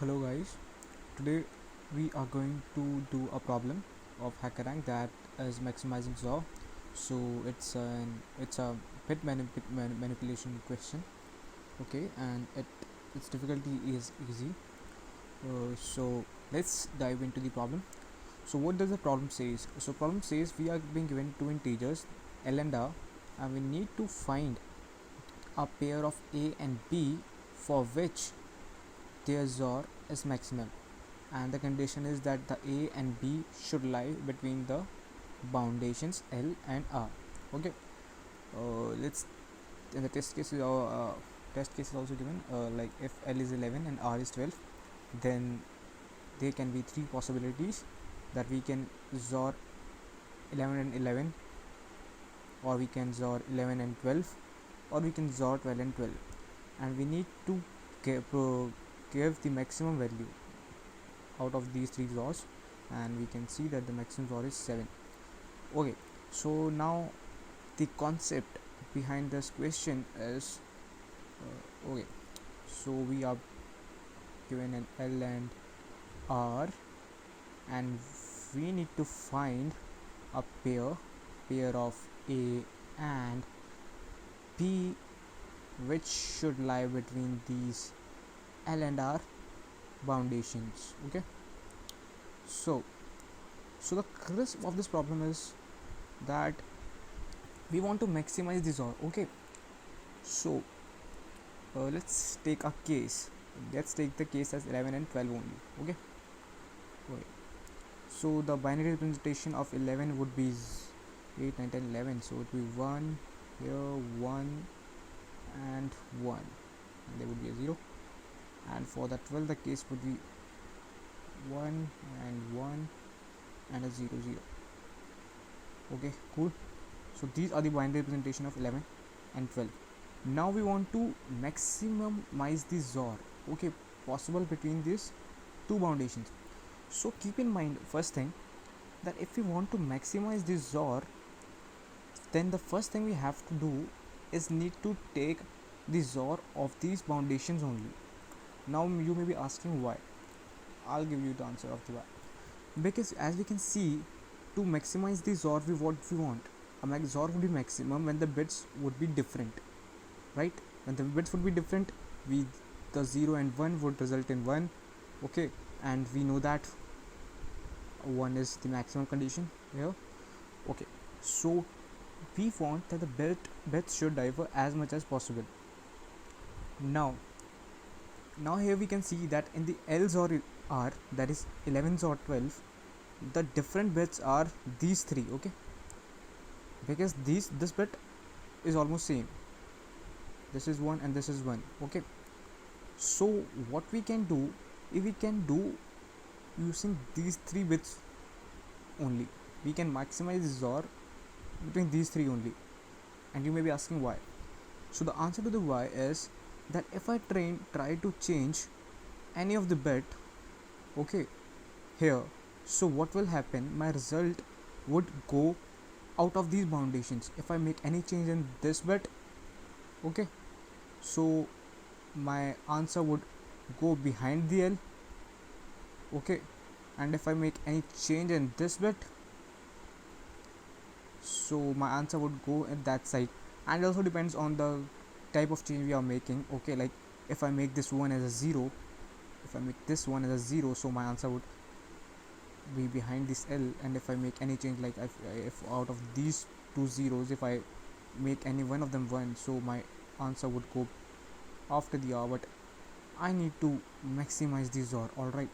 Hello guys, today we are going to do a problem of HackerRank that is maximizing XOR. So it's a manipulation question, okay, and its difficulty is easy. So let's dive into the problem. So what does the problem says? So problem says we are being given two integers L and R, and we need to find a pair of A and B for which their XOR is maximum, and the condition is that the A and B should lie between the boundations L and R. Okay, let's in the test case is also given, like if L is 11 and R is 12, then there can be three possibilities that we can XOR 11 and 11, or we can XOR 11 and 12, or we can XOR 12 and 12, and we need to give the maximum value out of these three XORs, and we can see that the maximum XOR is 7. Okay, so now the concept behind this question is, okay, so we are given an L and R, and we need to find a pair of A and B which should lie between these L and R boundations. Okay, so the crux of this problem is that we want to maximize this XOR. Okay, so let's take a case. Let's take the case as 11 and 12 only. Okay, so the binary representation of 11 would be 8, 9, 10, 11. So it would be 1 here, 1 and 1, and there would be a 0. And for the 12, the case would be 1 and 1 and a 0, 0. Okay, cool. So these are the binary representation of 11 and 12. Now we want to maximize the XOR, okay, possible between these two boundations. So keep in mind, first thing, that if we want to maximize this XOR, then the first thing we have to do is need to take the XOR of these boundations only. Now you may be asking why. I'll give you the answer of the why. Because as we can see, to maximize the XOR, what we want, a XOR would be maximum when the bits would be different, right? When the bits would be different, the 0 and 1 would result in 1. Okay, and we know that 1 is the maximum condition here. Okay, so we want that the bits should differ as much as possible. Now here we can see that in the L XOR R, that is 11 XOR 12, the different bits are these three. Okay, because this bit is almost same, this is 1 and this is 1. Okay, so what we can do, if we can do using these three bits only, we can maximize the XOR between these three only. And you may be asking why. So the answer to the why is that if I try to change any of the bit, okay, here, so what will happen, my result would go out of these boundations. If I make any change in this bit, okay, so my answer would go behind the L. Okay, and if I make any change in this bit, so my answer would go at that side. And it also depends on the type of change we are making. Okay, like if I make this one as a 0, if I make this one as a 0, so my answer would be behind this L. And if I make any change, like if out of these two zeros, if I make any one of them 1, so my answer would go after the R. But I need to maximize the XOR. Alright,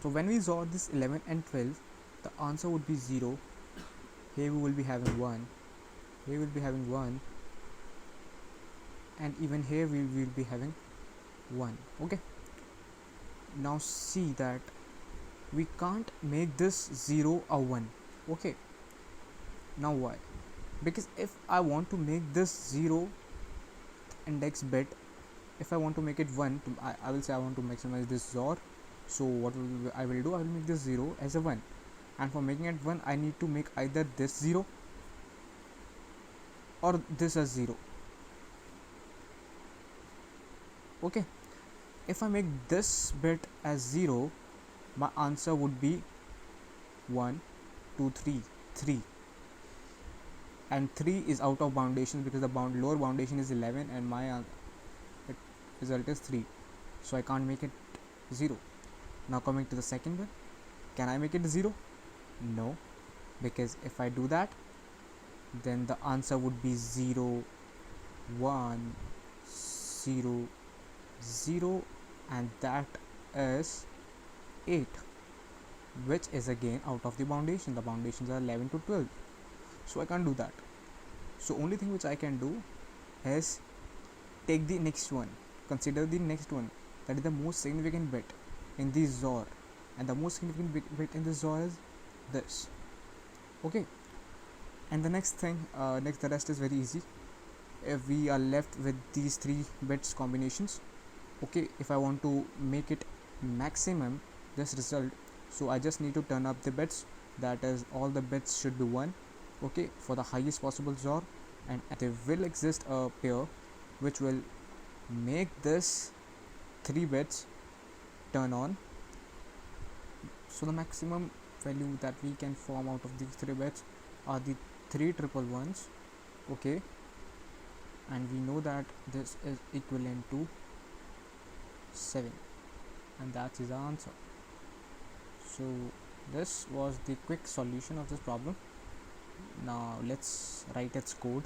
so when we XOR this 11 and 12, the answer would be 0. Here we will be having 1, here we will be having 1, and even here we will be having 1. Okay, now see that we can't make this 0 a 1. Okay, now why? Because if I want to make this 0 index bit, if I want to make it 1, I will say I want to maximize this XOR. So what I will do, I will make this 0 as a 1, and for making it 1, I need to make either this 0 or this as 0. Okay, if I make this bit as 0, my answer would be 1, 2, 3, 3, and 3 is out of boundations because the lower boundation is 11 and my result is 3, so I can't make it 0. Now coming to the second bit, can I make it 0? No, because if I do that, then the answer would be 0, 1, 0, 0, and that is 8, which is again out of the boundation. The boundations are 11 to 12, so I can't do that. So only thing which I can do is take the next one, consider the next one, that is the most significant bit in the XOR, and the most significant bit in the XOR is this. Okay, and the next thing, the rest is very easy. If we are left with these 3 bits combinations, okay, if I want to make it maximum this result, so I just need to turn up the bits, that is all the bits should be 1, okay, for the highest possible XOR, and there will exist a pair which will make this 3 bits turn on. So the maximum value that we can form out of these 3 bits are the 3 triple ones, okay, and we know that this is equivalent to 7, and that is the answer. So this was the quick solution of this problem. Now let's write its code.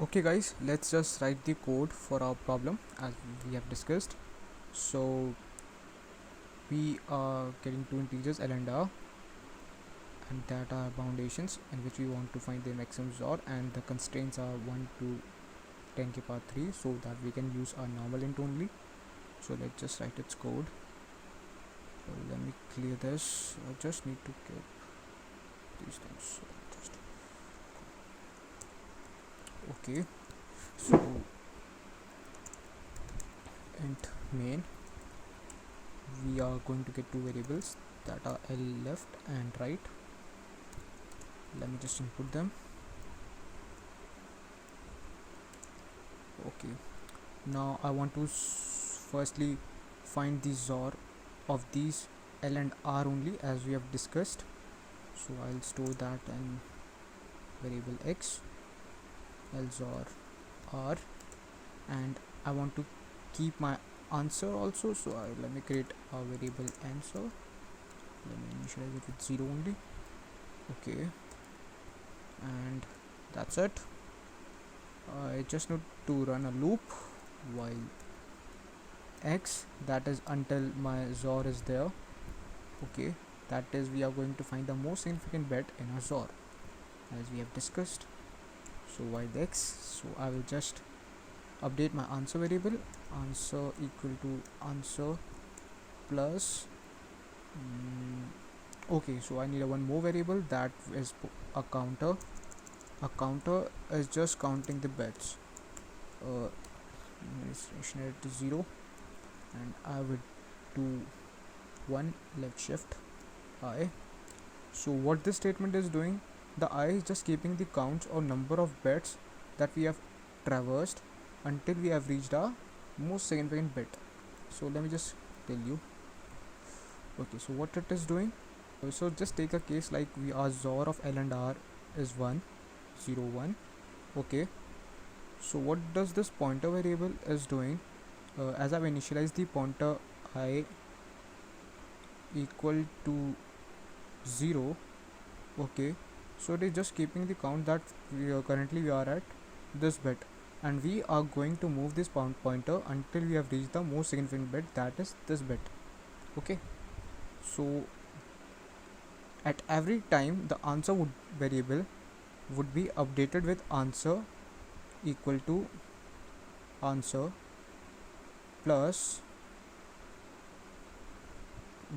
Okay guys, let's just write the code for our problem as we have discussed. So we are getting 2 integers L and R, and that are boundations in which we want to find the maximum XOR, and the constraints are 1 to 10 to the power 3, so that we can use our normal int only. So let's just write its code. So let me clear this. I just need to get these things. So just okay. So int main, we are going to get 2 variables that are L left and right. Let me just input them. Okay, now I want to firstly find the XOR of these L and R only, as we have discussed. So I'll store that in variable X, L XOR R, and I want to keep my answer also, so let me create a variable answer. Let me initialize it with 0 only. Okay, and that's it. I just need to run a loop while X, that is until my XOR is there. Okay, that is we are going to find the most significant bit in our XOR as we have discussed. So while X, so I will just update my answer variable, answer equal to answer plus okay, so I need one more variable, that is a counter. A counter is just counting the bits. Stationary to 0, and I will do 1 left shift I. So what this statement is doing, the I is just keeping the counts or number of bits that we have traversed until we have reached our most significant bit. So let me just tell you. Okay, so what it is doing, so just take a case like we are XOR of L and R is 1, 0, 1. Okay, so what does this pointer variable is doing, as I've initialized the pointer I equal to 0. Okay, so it is just keeping the count that currently we are at this bit, and we are going to move this pointer until we have reached the most significant bit, that is this bit. Okay, so at every time the answer variable would be updated with answer equal to answer plus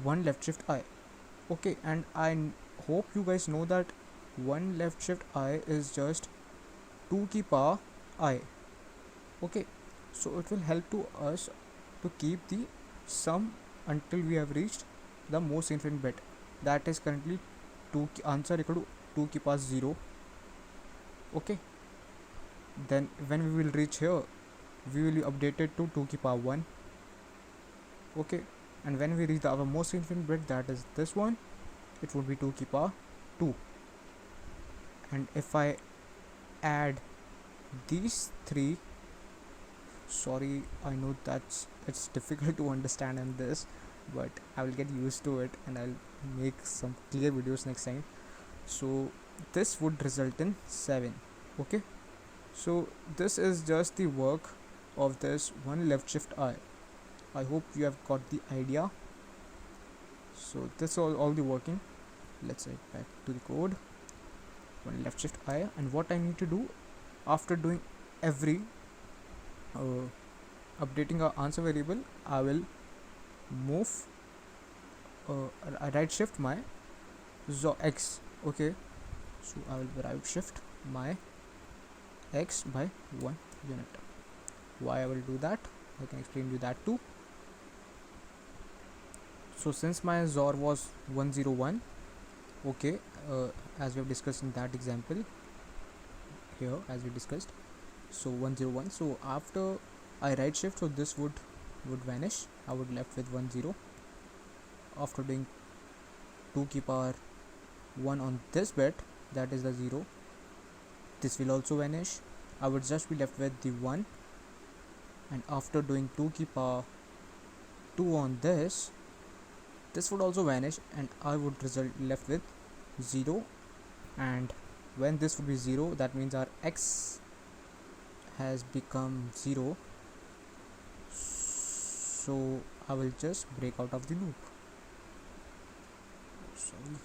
1 left shift I. Okay, and I hope you guys know that 1 left shift I is just 2 की power I. Okay, so it will help to us to keep the sum until we have reached the most significant bit, that is currently 2 answer equal to 2 की पास 0. Okay, then when we will reach here, we will update it to 2 की power 1. Okay, and when we reach our most significant bit, that is this one, it would be 2 की power 2. And if I add these three, sorry, I know that's it's difficult to understand in this, but I will get used to it and I'll make some clear videos next time. So this would result in 7. Okay, so this is just the work of this one left shift I hope you have got the idea. So this is all the working. Let's head back to the code. One left shift I, and what I need to do after doing every updating our answer variable, I will move right shift my x. Okay, so I will right shift my x by 1 unit. Why I will do that, I can explain you that too. So since my XOR was 101, okay, as we have discussed in that example here, as we discussed, so 101, so after I right shift, so this would vanish. I would left with 10. After doing 2 की power 1 on this bit, that is the 0, this will also vanish. I would just be left with the 1, and after doing 2 की power 2 on this would also vanish, and I would result left with 0. And when this would be 0, that means our x has become 0. So I will just break out of the loop. Sorry.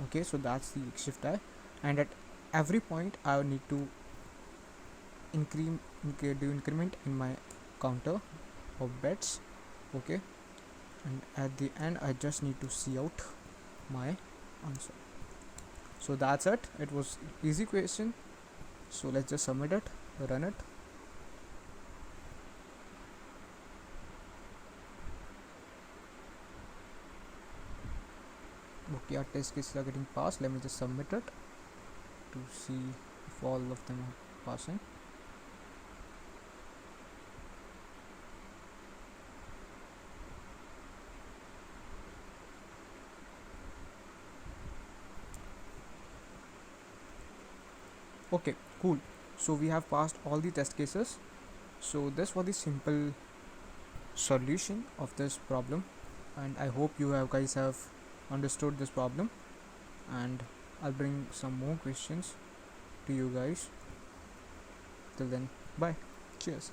Okay, so that's the X shift I, and at every point I will need to do increment in my counter of bits. Okay, and at the end I just need to see out my answer. So that's it. It was easy question. So let's just submit it, run it. Okay, our test cases are getting passed. Let me just submit it to see if all of them are passing. Okay, cool. So we have passed all the test cases. So this was the simple solution of this problem, and I hope you guys have understood this problem, and I'll bring some more questions to you guys. Till then, bye. Cheers.